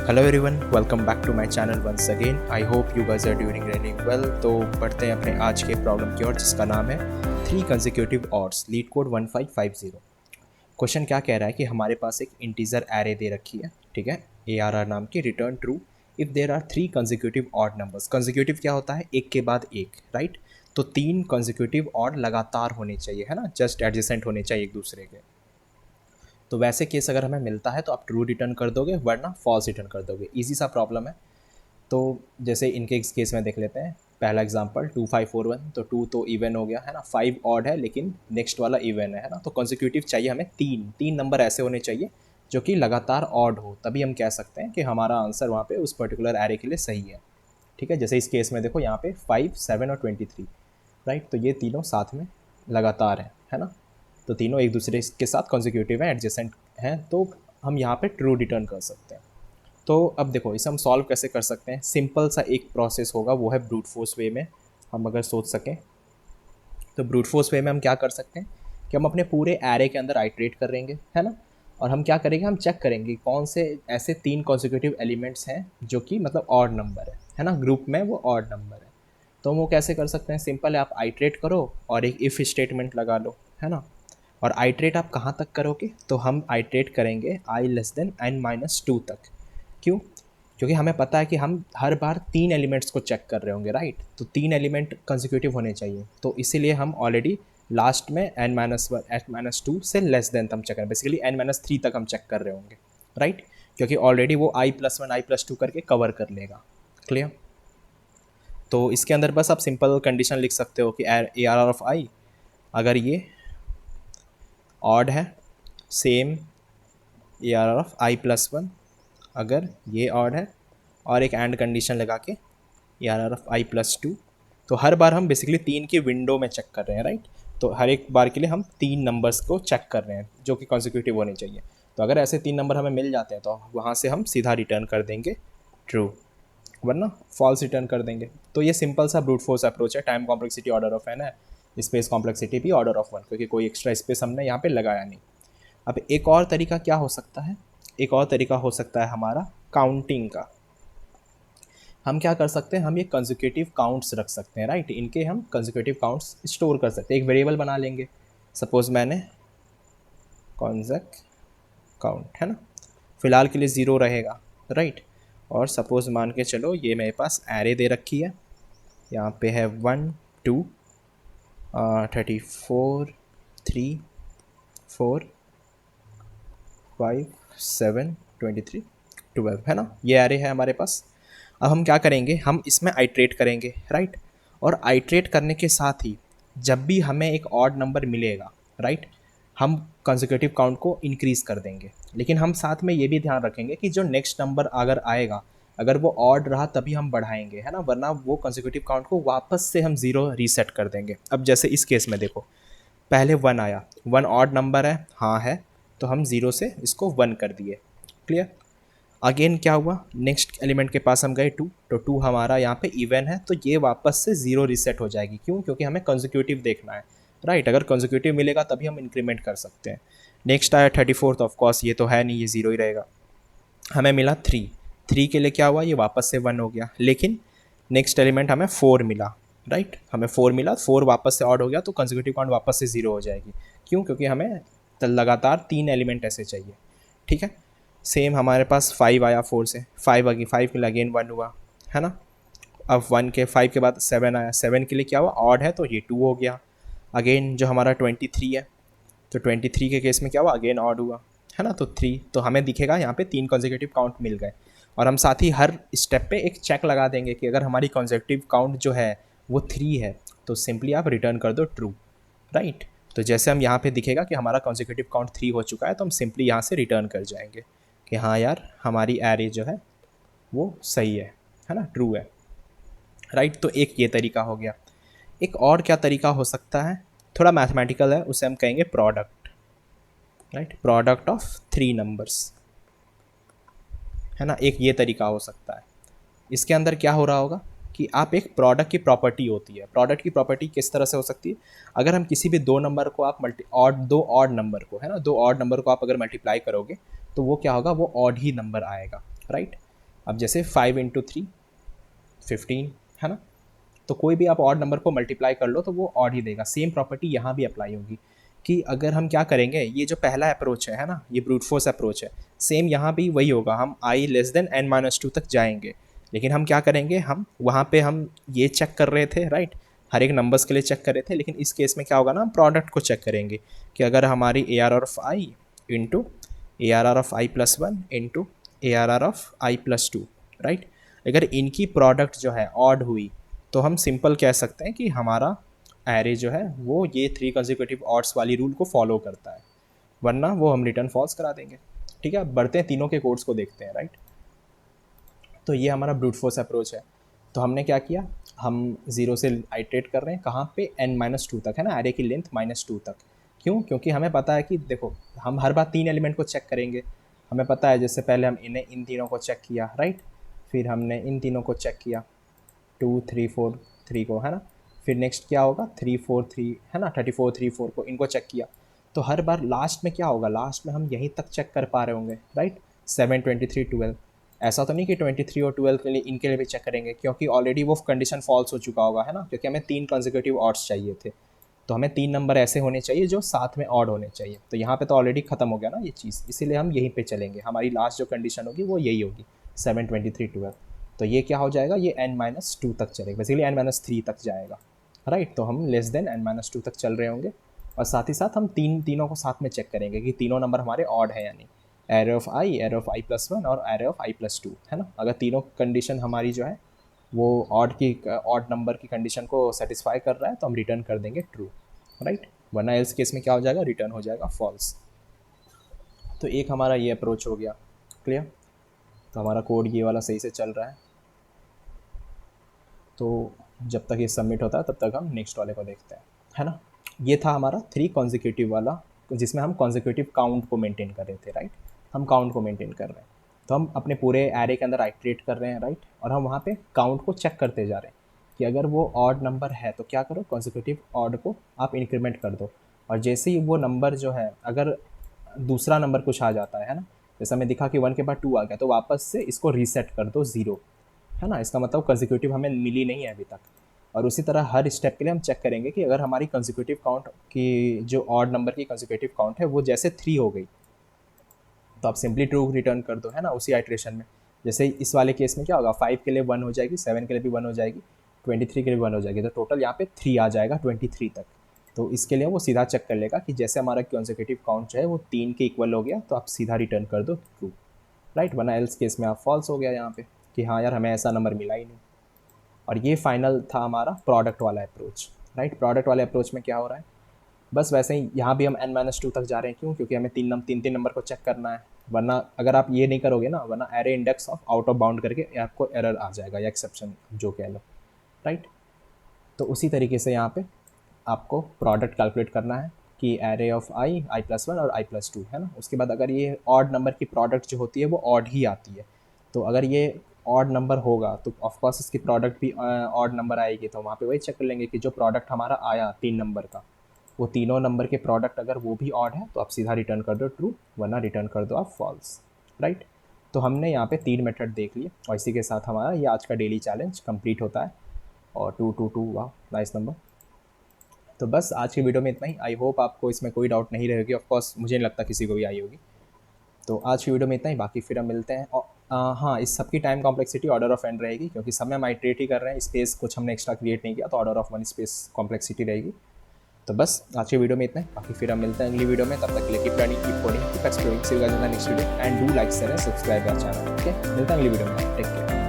Hello everyone, welcome back to my channel once again. I hope you guys are doing really well. तो बढ़ते हैं अपने आज के प्रॉब्लम की ओर, जिसका नाम है 3 consecutive odds leet code 1550। Question क्या कह रहा है कि हमारे पास एक इंटीजर एरे दे रखी है, ठीक है, ARR नाम की, return true if there are 3 consecutive odd numbers. Consecutive क्या होता है? एक के बाद एक, राइट? तो 3 कंसेक्यूटिव ऑड लगातार होने चाहिए, है ना, जस्ट एडजेसेंट होने चाहिए एक दूसरे के। तो वैसे केस अगर हमें मिलता है तो आप ट्रू रिटर्न कर दोगे, वरना फॉल्स रिटर्न कर दोगे। इजी सा प्रॉब्लम है। तो जैसे इनके इस केस में देख लेते हैं। पहला एग्जांपल 2541, तो 2 तो इवन हो गया, है ना। 5 ऑड है लेकिन नेक्स्ट वाला इवन है ना। तो कंसेक्यूटिव चाहिए हमें तीन नंबर ऐसे होने चाहिए जो कि लगातार ऑड हो, तभी हम कह सकते हैं कि हमारा आंसर वहाँ पे उस पर्टिकुलर एरे के लिए सही है। ठीक है, जैसे इस केस में देखो यहाँ पे 5, 7 और 23, राइट। तो ये तीनों साथ में लगातार है ना। तो तीनों एक दूसरे के साथ कॉन्जिक्यूटिव हैं, एडजेसेंट हैं, तो हम यहाँ पे ट्रू रिटर्न कर सकते हैं। तो अब देखो इसे हम सॉल्व कैसे कर सकते हैं। सिंपल सा एक प्रोसेस होगा, वो है ब्रूट फोर्स वे में। हम अगर सोच सकें तो ब्रूट फोर्स वे में हम क्या कर सकते हैं कि हम अपने पूरे एरे के अंदर आइट्रेट करेंगे, है ना। और हम क्या करेंगे, हम चेक करेंगे कौन से ऐसे 3 कॉन्जिक्यूटिव एलिमेंट्स हैं जो कि मतलब ऑड नंबर है ना, ग्रुप में वो ऑड नंबर है। तो हम वो कैसे कर सकते हैं? सिंपल है, आप आइट्रेट करो और एक इफ़ स्टेटमेंट लगा लो, है ना। और आइट्रेट आप कहाँ तक करोगे? तो हम आइट्रेट करेंगे i n-2 तक। क्यों? क्योंकि हमें पता है कि हम हर बार 3 एलिमेंट्स को चेक कर रहे होंगे, राइट। तो 3 एलिमेंट कंसेक्यूटिव होने चाहिए, तो इसीलिए हम ऑलरेडी लास्ट में n-1 n-2 से लेस देन हम चेक करें, बेसिकली n-3 तक हम चेक कर रहे होंगे, राइट। क्योंकि ऑलरेडी वो i+1 i+2 करके कवर कर लेगा। क्लियर? तो इसके अंदर बस आप सिंपल कंडीशन लिख सकते हो कि ARR ऑफ i अगर ये ऑड है, सेम ARR ऑफ i+1 अगर ये ऑड है, और एक एंड कंडीशन लगा के ARR ऑफ i+2। तो हर बार हम बेसिकली 3 की विंडो में चेक कर रहे हैं, राइट। तो हर एक बार के लिए हम 3 नंबर्स को चेक कर रहे हैं जो कि कॉन्जिक्यूटिव होने चाहिए। तो अगर ऐसे 3 नंबर हमें मिल जाते हैं तो वहाँ से हम सीधा रिटर्न कर देंगे ट्रू, वरना फॉल्स रिटर्न कर देंगे। तो ये सिंपल सा ब्रूट फोर्स अप्रोच है। Time complexity order of n है, स्पेस कॉम्प्लेक्सिटी भी ऑर्डर ऑफ 1, क्योंकि कोई एक्स्ट्रा स्पेस हमने यहाँ पे लगाया नहीं। अब एक और तरीका क्या हो सकता है? एक और तरीका हो सकता है हमारा काउंटिंग का। हम क्या कर सकते हैं, हम ये कंसेक्यूटिव काउंट्स रख सकते हैं, राइट। इनके हम कंसेक्यूटिव काउंट्स स्टोर कर सकते हैं, एक वेरिएबल बना लेंगे। सपोज मैंने कॉन्सेक काउंट, है ना, फिलहाल के लिए 0 रहेगा, राइट। और सपोज मान के चलो ये मेरे पास एरे दे रखी है, यहाँ पे है 1 2 34 3 4 5 7 23 12, है ना। ये एरे है हमारे पास। अब हम क्या करेंगे, हम इसमें आइट्रेट करेंगे, राइट। और आइट्रेट करने के साथ ही जब भी हमें एक ऑड नंबर मिलेगा, राइट, हम कंसेक्यूटिव काउंट को इंक्रीज़ कर देंगे। लेकिन हम साथ में ये भी ध्यान रखेंगे कि जो नेक्स्ट नंबर अगर आएगा, अगर वो ऑड रहा तभी हम बढ़ाएंगे, है ना, वरना वो कंसेक्यूटिव काउंट को वापस से हम 0 रीसेट कर देंगे। अब जैसे इस केस में देखो, पहले 1 आया, 1 ऑड नंबर है, हाँ है, तो हम 0 से इसको 1 कर दिए। क्लियर? अगेन क्या हुआ, नेक्स्ट एलिमेंट के पास हम गए 2, तो 2 हमारा यहाँ पे इवन है, तो ये वापस से 0 रीसेट हो जाएगी। क्यों? क्योंकि हमें कंसेक्यूटिव देखना है, राइट। अगर कंसेक्यूटिव मिलेगा तभी हम इंक्रीमेंट कर सकते हैं। नेक्स्ट आया 34, ऑफ कोर्स ये तो है नहीं, ये 0 ही रहेगा। हमें मिला 3, 3 के लिए क्या हुआ, ये वापस से 1 हो गया। लेकिन नेक्स्ट एलिमेंट हमें 4 मिला, राइट, हमें 4 मिला, 4 वापस से ऑड हो गया, तो कंसेक्यूटिव काउंट वापस से 0 हो जाएगी। क्यों? क्योंकि हमें लगातार 3 एलिमेंट ऐसे चाहिए। ठीक है, सेम हमारे पास 5 आया, 4 से 5 आ गई, 5 के लिए अगेन 1 हुआ, है ना। अब 5 के बाद 7 आया, 7 के लिए क्या हुआ, ऑड है, तो ये 2 हो गया। अगेन जो हमारा 23 है, तो 23 के केस में क्या हुआ, अगेन ऑड हुआ, है ना। तो 3, तो हमें दिखेगा यहाँ पे 3 कॉन्जिक्यूटिव काउंट मिल गए। और हम साथ ही हर स्टेप पे एक चेक लगा देंगे कि अगर हमारी कॉन्जिक्यूटिव काउंट जो है वो 3 है, तो सिंपली आप रिटर्न कर दो ट्रू, राइट। तो जैसे हम यहाँ पे दिखेगा कि हमारा कॉन्जिक्यूटिव काउंट 3 हो चुका है, तो हम सिंपली यहाँ से रिटर्न कर जाएंगे कि हाँ यार, हमारी एरे जो है वो सही है ना, ट्रू है, राइट। तो एक ये तरीका हो गया। एक और क्या तरीका हो सकता है, थोड़ा मैथमेटिकल है, उसे हम कहेंगे product, right, product of 3 numbers, है ना। एक ये तरीका हो सकता है। इसके अंदर क्या हो रहा होगा कि आप एक प्रोडक्ट की प्रॉपर्टी होती है, प्रोडक्ट की प्रॉपर्टी किस तरह से हो सकती है, अगर हम किसी भी दो नंबर को आप दो ऑड नंबर को, है ना, दो ऑड नंबर को आप अगर मल्टीप्लाई करोगे तो वो क्या होगा, वो ऑड ही नंबर आएगा, राइट। अब जैसे 5 इंटू 3 15 है ना, तो कोई भी आप ऑड नंबर को मल्टीप्लाई कर लो तो वो ऑड ही देगा। सेम प्रॉपर्टी यहाँ भी अप्लाई होगी कि अगर हम क्या करेंगे, ये जो पहला अप्रोच है ना, ये ब्रूट फोर्स अप्रोच है, सेम यहाँ भी वही होगा, हम i लेस देन n-2 तक जाएंगे। लेकिन हम क्या करेंगे, हम वहाँ पे हम ये चेक कर रहे थे राइट, हर एक नंबर्स के लिए चेक कर रहे थे, लेकिन इस केस में क्या होगा ना, हम प्रोडक्ट को चेक करेंगे कि अगर हमारी A R R of I into A R R of I plus 1 into A R R of I plus 2 right, अगर इनकी प्रोडक्ट जो है ऑड हुई तो हम सिंपल कह सकते हैं कि हमारा एरे जो है वो ये 3 कंसेक्यूटिव ऑड्स वाली रूल को फॉलो करता है, वरना वो हम रिटर्न फॉल्स करा देंगे। ठीक है, अब बढ़ते हैं तीनों के कोड्स को देखते हैं राइट। तो ये हमारा ब्रूट फोर्स अप्रोच है। तो हमने क्या किया, हम 0 से आइट्रेट कर रहे हैं कहाँ पे, n-2 तक है ना, एरे की लेंथ -2 तक। क्यों? क्योंकि हमें पता है कि देखो हम हर बार 3 एलिमेंट को चेक करेंगे, हमें पता है। जैसे पहले हम इन तीनों को चेक किया राइट, फिर हमने इन तीनों को चेक किया 2 3 4 3 को है ना, फिर नेक्स्ट क्या होगा 3 4 3 है ना, 34 3 4 को, इनको चेक किया। तो हर बार लास्ट में क्या होगा, लास्ट में हम यहीं तक चेक कर पा रहे होंगे राइट, 7 23 12। ऐसा तो नहीं कि 23 और 12 के लिए इनके लिए भी चेक करेंगे, क्योंकि ऑलरेडी वो कंडीशन फॉल्स हो चुका होगा है ना, क्योंकि हमें 3 कंसेक्यूटिव ऑड्स चाहिए थे। तो हमें 3 नंबर ऐसे होने चाहिए जो साथ में ऑड होने चाहिए। तो यहाँ पे तो ऑलरेडी ख़त्म हो गया ना ये चीज़, इसीलिए हम यहीं पे चलेंगे। हमारी लास्ट जो कंडीशन होगी वो यही होगी 7 23 12। तो ये क्या हो जाएगा, ये n-2 तक चलेगा, बेसिकली n-3 तक जाएगा राइट। तो हम लेस देन n-2 तक चल रहे होंगे, और साथ ही साथ हम तीनों को साथ में चेक करेंगे कि तीनों नंबर हमारे ऑड है, यानी एरे ऑफ आई प्लस 1 और एरे ऑफ आई प्लस 2 है ना। अगर तीनों कंडीशन हमारी जो है वो ऑड नंबर की कंडीशन को सेटिस्फाई कर रहा है तो हम रिटर्न कर देंगे ट्रू राइट, वरना एल्स केस में क्या हो जाएगा, रिटर्न हो जाएगा फॉल्स। तो एक हमारा ये अप्रोच हो गया क्लियर। तो हमारा कोड ये वाला सही से चल रहा है। तो जब तक ये सबमिट होता है तब तक हम नेक्स्ट वाले को देखते हैं है ना। ये था हमारा 3 कॉन्जिक्यूटिव वाला, जिसमें हम कॉन्जिक्यूटिव काउंट को मेंटेन कर रहे थे राइट, हम काउंट को मेंटेन कर रहे हैं। तो हम अपने पूरे एरे के अंदर आइट्रेट कर रहे हैं राइट, और हम वहाँ पे काउंट को चेक करते जा रहे हैं कि अगर वो ऑड नंबर है तो क्या करो, कॉन्जिक्यूटिव ऑड को आप इंक्रीमेंट कर दो, और जैसे ही वो नंबर जो है अगर दूसरा नंबर कुछ आ जाता है ना, जैसे हमें दिखा कि 1 के बाद 2 आ गया, तो वापस से इसको रीसेट कर दो 0 है ना। इसका मतलब कंसेक्यूटिव हमें मिली नहीं है अभी तक। और उसी तरह हर स्टेप के लिए हम चेक करेंगे कि अगर हमारी कंसेक्यूटिव काउंट की जो ऑड नंबर की कंसेक्यूटिव काउंट है वो जैसे 3 हो गई तो आप सिंपली ट्रू रिटर्न कर दो है ना, उसी आइट्रेशन में। जैसे इस वाले केस में क्या होगा, 5 के लिए 1 हो जाएगी, 7 के लिए भी 1 हो जाएगी, 23 के लिए 1 हो जाएगी, तो टोटल यहाँ पे 3 आ जाएगा 23 तक। तो इसके लिए वो सीधा चेक कर लेगा कि जैसे हमारा कंसेक्यूटिव काउंट जो है वो 3 के इक्वल हो गया तो आप सीधा रिटर्न कर दो ट्रू राइट, वरना एल्स केस में आप फॉल्स हो गया यहाँ पे कि हाँ यार हमें ऐसा नंबर मिला ही नहीं। और ये फाइनल था हमारा प्रोडक्ट वाला अप्रोच राइट। प्रोडक्ट वाले अप्रोच में क्या हो रहा है, बस वैसे ही यहाँ भी हम n-2 तक जा रहे हैं। क्यों? क्योंकि हमें तीन नंबर को चेक करना है, वरना अगर आप ये नहीं करोगे ना, वरना array index of out of bound करके आपको एरर आ जाएगा या एक्सेप्शन जो कह लो राइट। तो उसी तरीके से यहाँ पे आपको प्रोडक्ट कैलकुलेट करना है कि एरे ऑफ आई प्लस 1 और आई प्लस 2 है ना। उसके बाद अगर ये ऑड नंबर की प्रोडक्ट जो होती है वो ऑड ही आती है, तो अगर ये ऑड नंबर होगा तो ऑफकोर्स इसकी प्रोडक्ट भी ऑड नंबर आएगी। तो वहाँ पे वही चेक कर लेंगे कि जो प्रोडक्ट हमारा आया 3 नंबर का, वो तीनों नंबर के प्रोडक्ट अगर वो भी ऑड है तो आप सीधा रिटर्न कर दो ट्रू, वरना रिटर्न कर दो आप फॉल्स राइट। तो हमने यहाँ पे 3 मेथड देख लिए, और इसी के साथ हमारा ये आज का डेली चैलेंज कंप्लीट होता है। और 2 2 2 वाह नाइस नंबर। तो बस आज की वीडियो में इतना ही। आई होप आपको इसमें कोई डाउट नहीं रहेगी, ऑफकोर्स मुझे नहीं लगता किसी को भी आई होगी। तो आज की वीडियो में इतना ही, बाकी फिर हम मिलते हैं। और हाँ, इस सब की time complexity order of n रहेगी, क्योंकि सब में हम आइट्रेट ही कर रहे हैं, स्पेस कुछ हमने एक्स्ट्रा क्रिएट नहीं किया, तो ऑर्डर ऑफ 1 स्पेस कॉम्प्लेक्सिटी रहेगी। तो बस आज की वीडियो में इतना ही, बाकी फिर हम मिलते हैं अगली वीडियो में। तब तक के लिए keep learning, keep coding, keep exploring. See you guys in the next video and do like share and subscribe our channel. Okay, मिलते हैं अगली वीडियो में। Take care.